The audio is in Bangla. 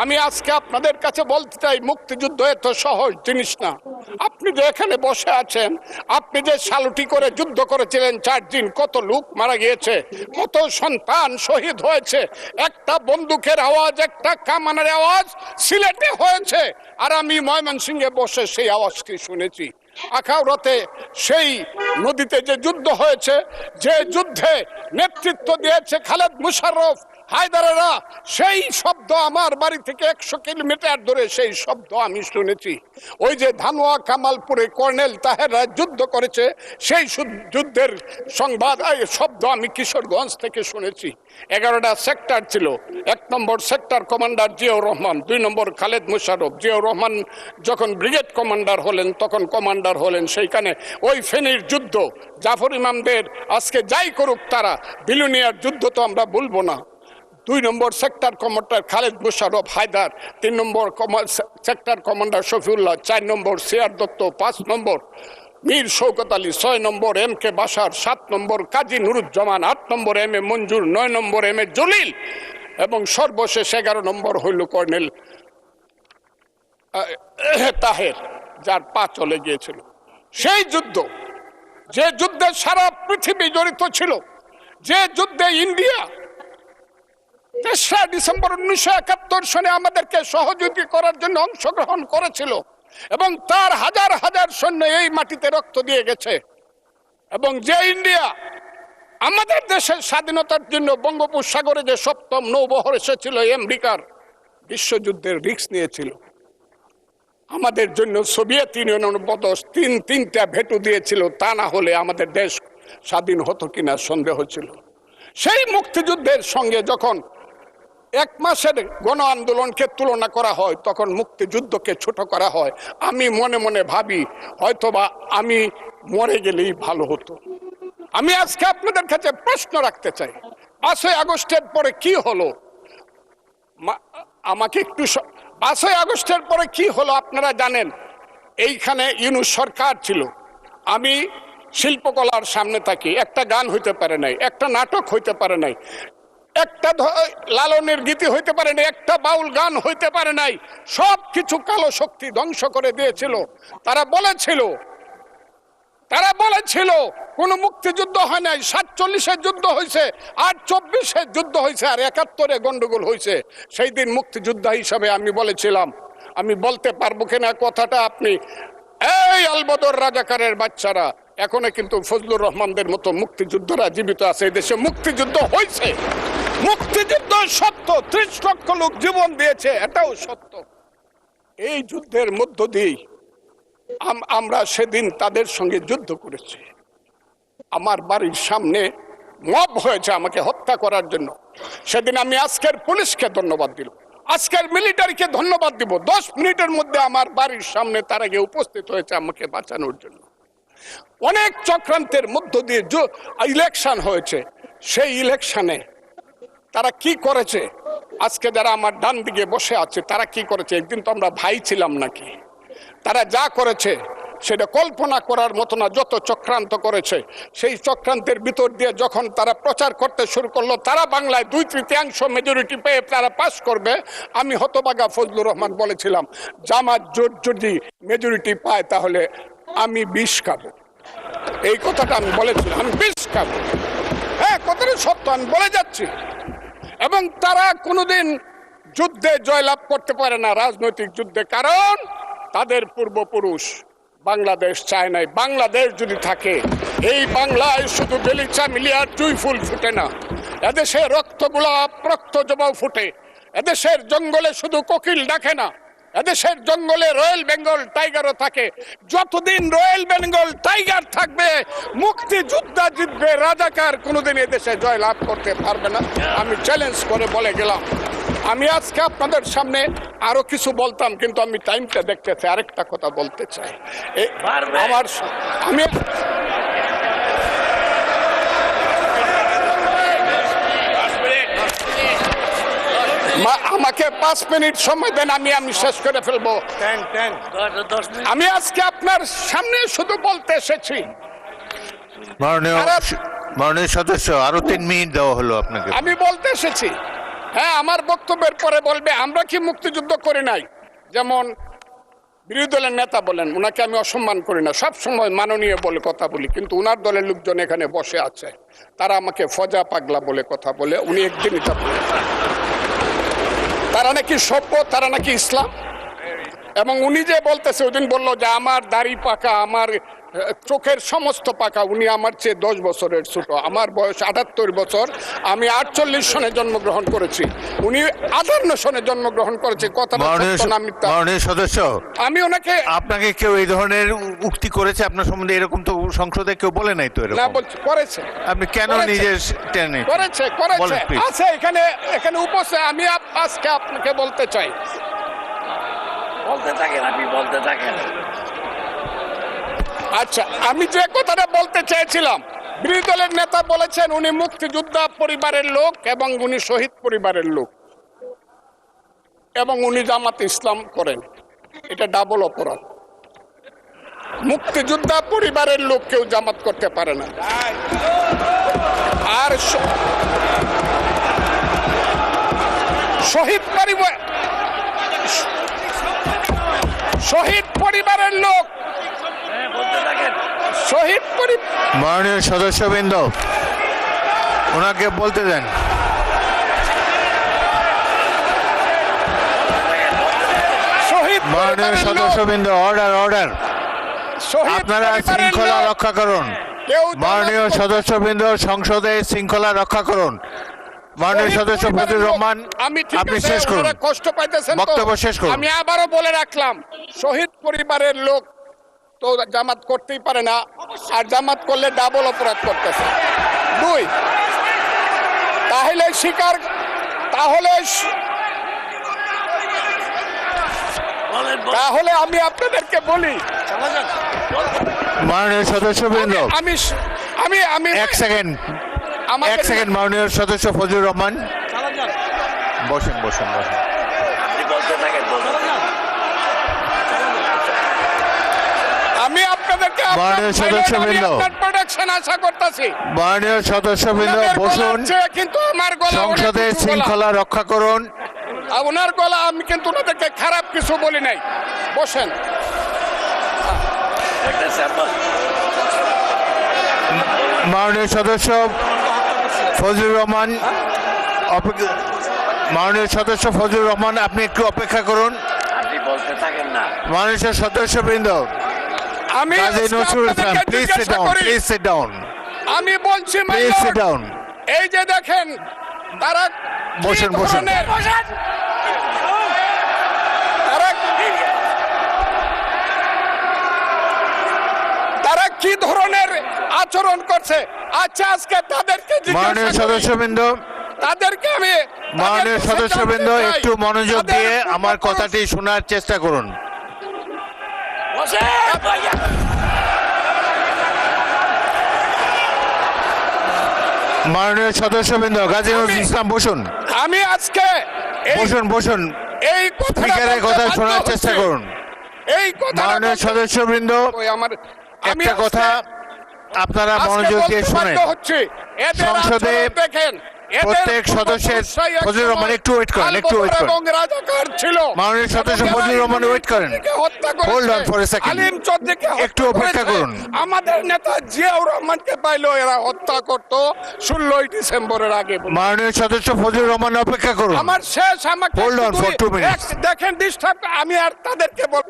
আমি আজকে আপনাদের কাছে বলতে চাই, মুক্তিযুদ্ধ এত সহজ জিনিস না। আপনি যে এখানে বসে আছেন, আপনি যে সালুটি করে যুদ্ধ করেছিলেন 4 দিন, কত লোক মারা গিয়েছে, কত সন্তান শহীদ হয়েছে, একটা বন্দুকের আওয়াজ, একটা কামানের আওয়াজ সিলেটে হয়েছে, আর আমি ময়মনসিংহে বসে সেই আওয়াজটি শুনেছি। আখাউড়াতে সেই নদীতে যে যুদ্ধ হয়েছে, যে যুদ্ধে নেতৃত্ব দিয়েছে খালেদ মুশাররফ, হায়দারেরা, সেই শব্দ আমার বাড়ি থেকে 100 কিলোমিটার দূরে সেই শব্দ আমি শুনেছি। ওই যে ধানুয়া কামালপুরে কর্নেল তাহেররা যুদ্ধ করেছে, সেই যুদ্ধের সংবাদ শব্দ আমি কিশোরগঞ্জ থেকে শুনেছি। 11টা সেক্টর ছিল। 1 নম্বর সেক্টর কমান্ডার জিয়াউর রহমান, 2 নম্বর খালেদ মুশাররফ। জিয়াউর রহমান যখন ব্রিগেড কমান্ডার হলেন, তখন কমান্ডার হলেন সেইখানে। ওই ফেনীর যুদ্ধ, জাফর ইমামদের আজকে যাই করুক তারা, বিলুনিয়ার যুদ্ধ তো আমরা বলবো না। 2 নম্বর সেক্টর কমান্ডার খালেদ মুশাররফ হায়দার, 3 নম্বর সেক্টর কমান্ডার শফিউল্লাহ, 4 নম্বর সিআর দত্ত, 5 নম্বর মীর শৌকত আলী, 6 নম্বর MK বাশার, 7 নম্বর কাজী নুরুজ্জামান, 8 নম্বর MA মঞ্জুর, 9 নম্বর MA জলিল, এবং সর্বশেষ 11 নম্বর হইল কর্নেল তাহের, যার পা চলে গিয়েছিল। সেই যুদ্ধ, যে যুদ্ধে সারা পৃথিবী জড়িত ছিল, যে যুদ্ধে ইন্ডিয়া 3রা ডিসেম্বর 1971 সনে আমাদেরকে সহযোগী করার জন্য অংশগ্রহণ করেছিল, এবং তার হাজার হাজার সৈন্য এই মাটিতে রক্ত দিয়ে গেছে, এবং যে ইন্ডিয়া আমাদের দেশের স্বাধীনতার জন্য বঙ্গোপসাগরে যে 7ম নৌবহর এসেছিল, আমেরিকার বিশ্বযুদ্ধের রিস্ক নিয়েছিল, আমাদের জন্য সোভিয়েত ইউনিয়নের বদস 3টা ভেটো দিয়েছিল, তা না হলে আমাদের দেশ স্বাধীন হতো কিনা সন্দেহ ছিল। সেই মুক্তিযুদ্ধের সঙ্গে যখন 1 মাসের গণ আন্দোলনকে তুলনা করা হয়, তখন মুক্তিযুদ্ধকে ছোট করা হয়। আমি মনে মনে ভাবি, হয়তোবা আমি মরে গেলেই ভালো হতো। আমি আজকে আপনাদের কাছে প্রশ্ন রাখতে চাই, 5ই আগস্টের পরে কি হলো? আমাকে একটু 5ই আগস্টের পরে কি হলো আপনারা জানেন। এইখানে ইউনূস সরকার ছিল, আমি শিল্পকলার সামনে থাকি, একটা গান হইতে পারে নাই, একটা নাটক হইতে পারে নাই, একটা লালনের গীতি হইতে পারে নাই, একটা বাউল গান হইতে পারে নাই। সব কিছু কালো শক্তি ধ্বংস করে দিয়েছিল। তারা বলেছিল কোন মুক্তিযুদ্ধ হয় নাই, 47-এর যুদ্ধ হয়েছে, আর 24-এর যুদ্ধ হয়েছে, আর 71-এ গন্ডগোল হয়েছে। সেই দিন মুক্তিযোদ্ধা হিসাবে আমি বলেছিলাম, আমি বলতে পারবো কিনা কথাটা আপনি, এই আলবদর রাজাকারের বাচ্চারা, এখনো কিন্তু ফজলুর রহমানদের মতো মুক্তিযোদ্ধারা জীবিত আছে। এই দেশে মুক্তিযুদ্ধ হয়েছে, মুক্তিযুদ্ধ সত্য, 30 লক্ষ লোক জীবন দিয়েছে, এটাও সত্য। এই যুদ্ধের মধ্য দিয়ে আমরা সেদিন তাদের সঙ্গে যুদ্ধ করেছি। আমার বাড়ির সামনে মব হয়েছে আমাকে হত্যা করার জন্য। সেদিন আমি আজকের পুলিশকে ধন্যবাদ দিলাম, আজকের মিলিটারিকে ধন্যবাদ দিব। 10 মিনিটের মধ্যে আমার বাড়ির সামনে তারা গিয়ে উপস্থিত হয়েছে আমাকে বাঁচানোর জন্য। অনেক চক্রান্তের মধ্য দিয়ে ইলেকশন হয়েছে। সেই ইলেকশনে তারা কি করেছে, আজকে যারা আমার ডান দিকে বসে আছে তারা কি করেছে, একদিন তো আমরা ভাই ছিলাম নাকি? তারা যা করেছে সেটা কল্পনা করার মতো না। যত চক্রান্ত করেছে, সেই চক্রান্তের ভিতর দিয়ে যখন তারা প্রচার করতে শুরু করলো তারা বাংলায় 2/3 মেজরিটি পেয়ে তারা পাস করবে, আমি হতভাগা ফজলুর রহমান বলেছিলাম, জামাত জোট যদি মেজরিটি পায় তাহলে আমি বিষ খাবো। এই কথাটা আমি বলেছিলাম, আমি বিষ খাবো। হ্যাঁ, কথাটা সত্য, আমি বলে যাচ্ছি। এবং তারা কোনোদিন যুদ্ধে জয়লাভ করতে পারে না, রাজনৈতিক যুদ্ধে, কারণ তাদের পূর্বপুরুষ বাংলাদেশ চায় নাই। বাংলাদেশ যদি থাকে, এই বাংলায় শুধু বেলিচা মিলিয়ার জুই ফুল ফুটে না, এদেশে রক্তগোলাপ, রক্ত জবাও ফুটে। এদেশের জঙ্গলে শুধু কোকিল ডাকে না, এদেশের জঙ্গলে রয়্যাল বেঙ্গল টাইগারও থাকে। যতদিন রয়্যাল বেঙ্গল টাইগার থাকবে, মুক্তিযোদ্ধা জিতবে, রাজাকার কোনোদিন এদেশে জয় লাভ করতে পারবে না। আমি চ্যালেঞ্জ করে বলে গেলাম। আমি আজকে আপনাদের সামনে আরো কিছু বলতাম, কিন্তু আমি টাইমটা দেখতে চাই, আরেকটা কথা বলতে চাই। আমি আমাকে 5 মিনিট সময় দেন, আমি শেষ করে ফেলবো। আমি আজকে আপনার সামনে শুধু বলতে এসেছি, মাননীয় সদস্য, আরো 3 মিনিট দেওয়া হলো আপনাকে। আমি বলতে এসেছি হ্যাঁ, আমার বক্তব্যের পরে বলবে আমরা কি মুক্তিযুদ্ধ করি নাই। যেমন বিরোধী দলের নেতা বলেন, উনাকে আমি অসম্মান করি না, সব সময় মাননীয় বলে কথা বলি, কিন্তু উনার দলের লোকজন এখানে বসে আছে, তারা আমাকে ফজা পাগলা বলে কথা বলে। উনি একদিনই তা বলে, তারা নাকি সভ্য, তারা নাকি ইসলাম। এবং উনি যে বলতেছে, ওদিন বললো যে আমার দাড়ি পাকা, আমার চোখের সমস্ত পাকা, উনি আমার চেয়ে 10 বছরের ছোট। আমার বয়স 78 বছর, আমি 48 সনে জন্মগ্রহণ করেছি, উনি 58 সনে জন্মগ্রহণ করেছে। কথাটা সত্য না মিথ্যা? মাননীয় সদস্য, আমি ওনাকে আপনাকে কেউ এই ধরনের উক্তি করেছে আপনার সম্বন্ধে? এরকম তো সংসদে কেউ বলে নাই তো না এরকম। বলছি, করেছে, আপনি কেন করেছে। নিজে টেনে করেছে বলেন, please। আছে এখানে উপস্থিত। আমি আজকে আপনাকে বলতে চাই, বলতে থাকেন, আপনি বলতে থাকেন। আচ্ছা, আমি যে কথাটা বলতে চেয়েছিলাম, বিরোধী দলের নেতা বলেছেন উনি মুক্তিযোদ্ধা পরিবারের লোক এবং উনি শহীদ পরিবারের লোক এবং উনি জামাত ইসলাম করেন। এটা ডাবল অপরাধ। মুক্তিযোদ্ধা পরিবারের লোক কেউ জামাত করতে পারে না। আর শহীদ পরিবারের লোক, বলতে থাকেন। শহীদ পরিবার, মাননীয় সদস্যবৃন্দ ওনাকে বলতে দেন। শহীদ মাননীয় পরিবারের লোক, সদস্যবৃন্দ, অর্ডার অর্ডার, শহীদ আপনারা পরিবারের শৃঙ্খলা লোক। রক্ষা করুন। কেউ মাননীয় জামাত সদস্যবৃন্দ, সংসদে শৃঙ্খলা রক্ষা করুন। মাননীয় শহীদ সদস্য পরিবারের ফজলুর লোক। রহমান, আমি ঠিক আপনি আছে, শেষ করুন, ওনারা কষ্ট পাইতেছেন তো। বক্তব্য শেষ করুন। আমি আবারও বলে রাখলাম, শহীদ পরিবারের লোক তো জামাত করতেই পারে না, আর জামাত করলে ডাবল অপরাধ করতেছে। 2, তাহলে স্বীকার, তাহলে আমি আপনাদেরকে বলি, মাননীয় সদস্যবৃন্দ, আমি আমি আমি এক সেকেন্ড, আমাদের- এক সেকেন্ড। মাননীয় সদস্য ফজলুর রহমান, বসেন বসেন বসেন। আপনি বলতে থাকেন, বলতে থাকেন। আমি আপনাদেরকে মাননীয় সদস্যবৃন্দ, প্রোটেকশন আশা করতেছি। মাননীয় সদস্যবৃন্দ বসুন। কিন্তু আমার গলা সংসদে শৃঙ্খলা রক্ষা করুন। ওনার গলা, আমি কিন্তু ওনাদেরকে খারাপ কিছু বলি নাই। বসেন। দেখতেছেন? মাননীয় সদস্য ফজলুর রহমান, মাননীয় সদস্য ফজলুর রহমান, আপনি একটু অপেক্ষা করুন। আপনি বলতে থাকেন না। মাননীয় সদস্যবৃন্দ, আমি কাজী আজকে নজরুল ইসলাম, আপনাদেরকে প্লিজ সিট জিজ্ঞাসা ডাউন, করি, প্লিজ সিট ডাউন, আমি বলছি my please lord, sit down. এই যে দেখেন তারা কি বসেন, বসেন। ধরনের- তারা কি ধরনের আচরণ করছে। আচ্ছা, আজকে তাদেরকে মাননীয় জিজ্ঞাসা করি, সদস্যবৃন্দ, তাদেরকে আমি মাননীয় তাদের সদস্যবৃন্দ জানতে চাই, একটু মনোযোগ তাদের দিয়ে আমার পূর্বপুরুষ- কথাটি শোনার চেষ্টা করুন। বসেন, ভাইয়া। মাননীয় সদস্যবৃন্দ, কাজী নজরুল ইসলাম বসুন, আমি আজকে এই- বসুন বসুন। এই কথাটা স্পিকারের বলতে কথা বাধ্য শোনার হচ্ছি। চেষ্টা করুন। এই কথা মাননীয় সদস্যবৃন্দ, আমি একটা কথা আপনারা মনোযোগ দিয়ে শুনেন। সংসদে প্রত্যেক সদস্যের, ফজলুর রহমান একটু ওয়েট করেন, একটু ওয়েট করেন। মাননীয় সদস্য ফজলুর রহমান ওয়েট করেন। Hold on for a second. একটু অপেক্ষা করুন। আমাদের নেতা জিয়াউর রহমানকে পাইলো এরা হত্যা করতো 16 ডিসেম্বরের আগে। মাননীয় সদস্য ফজলুর রহমান অপেক্ষা করুন। আমার শেষ, আমাকে Hold on একটু for 2 minutes. দেখেন ডিস্টার্ব, আমি আর তাদেরকে বল